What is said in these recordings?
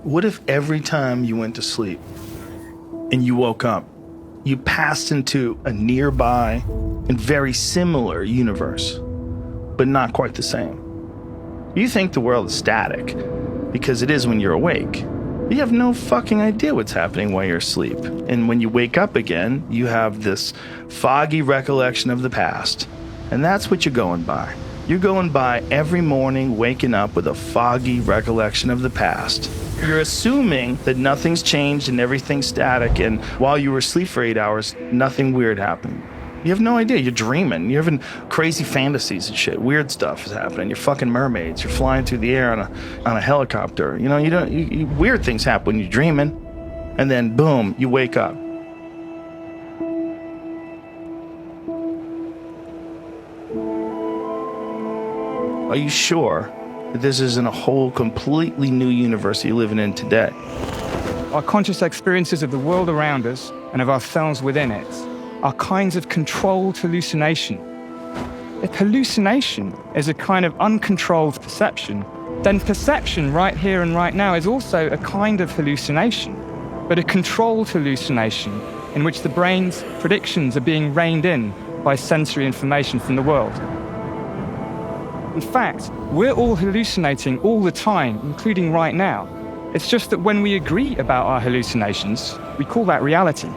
What if every time you went to sleep and you woke up, you passed into a nearby and very similar universe, but not quite the same? You think the world is static because it is when you're awake. You have no fucking idea what's happening while you're asleep. And when you wake up again, you have this foggy recollection of the past. And that's what you're going by. You're going by every morning waking up with a foggy recollection of the past. You're assuming that nothing's changed and everything's static, and while you were asleep for 8 hours, nothing weird happened. You have no idea. You're dreaming. You're having crazy fantasies and shit. Weird stuff is happening. You're fucking mermaids. You're flying through the air on a helicopter. You know, weird things happen when you're dreaming, and then boom, you wake up. Are you sure that this isn't a whole completely new universe you're living in today? Our conscious experiences of the world around us and of ourselves within it are kinds of controlled hallucination. If hallucination is a kind of uncontrolled perception, then perception right here and right now is also a kind of hallucination, but a controlled hallucination in which the brain's predictions are being reined in by sensory information from the world. In fact, we're all hallucinating all the time, including right now. It's just that when we agree about our hallucinations, we call that reality.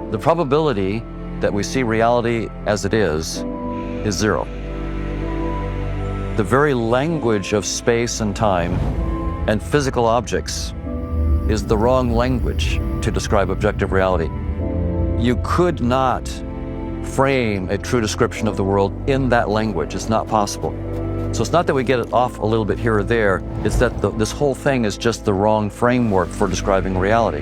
The probability that we see reality as it is zero. The very language of space and time and physical objects is the wrong language to describe objective reality. You could not frame a true description of the world in that language. It's not possible. So it's not that we get it off a little bit here or there, it's that this whole thing is just the wrong framework for describing reality.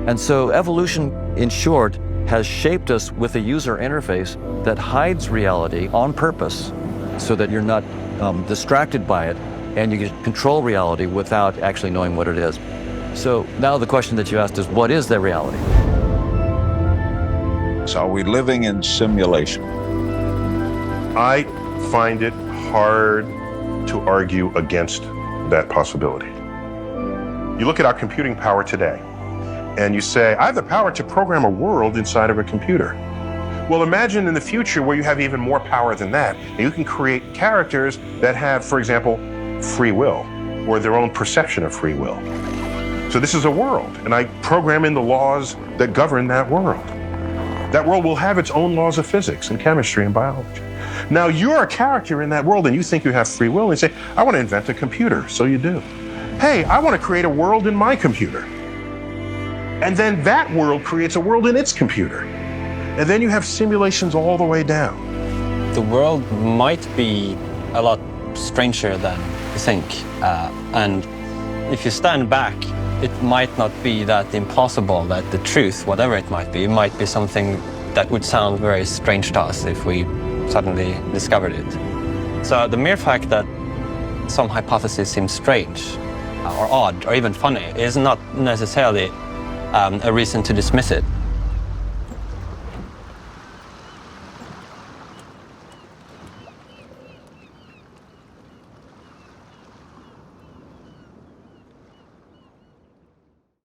And so evolution, in short, has shaped us with a user interface that hides reality on purpose so that you're not distracted by it, and you can control reality without actually knowing what it is. So now the question that you asked is, what is that reality? So are we living in simulation? I find it hard to argue against that possibility. You look at our computing power today, and you say, I have the power to program a world inside of a computer. Well, imagine in the future where you have even more power than that, and you can create characters that have, for example, free will, or their own perception of free will. So this is a world, and I program in the laws that govern that world. That world will have its own laws of physics and chemistry and biology. Now you're a character in that world, and you think you have free will, and you say, I want to invent a computer, so you do. Hey, I want to create a world in my computer. And then that world creates a world in its computer. And then you have simulations all the way down. The world might be a lot stranger than you think. And if you stand back, it might not be that impossible that the truth, whatever it might be something that would sound very strange to us if we suddenly discovered it. So the mere fact that some hypothesis seems strange or odd or even funny is not necessarily a reason to dismiss it.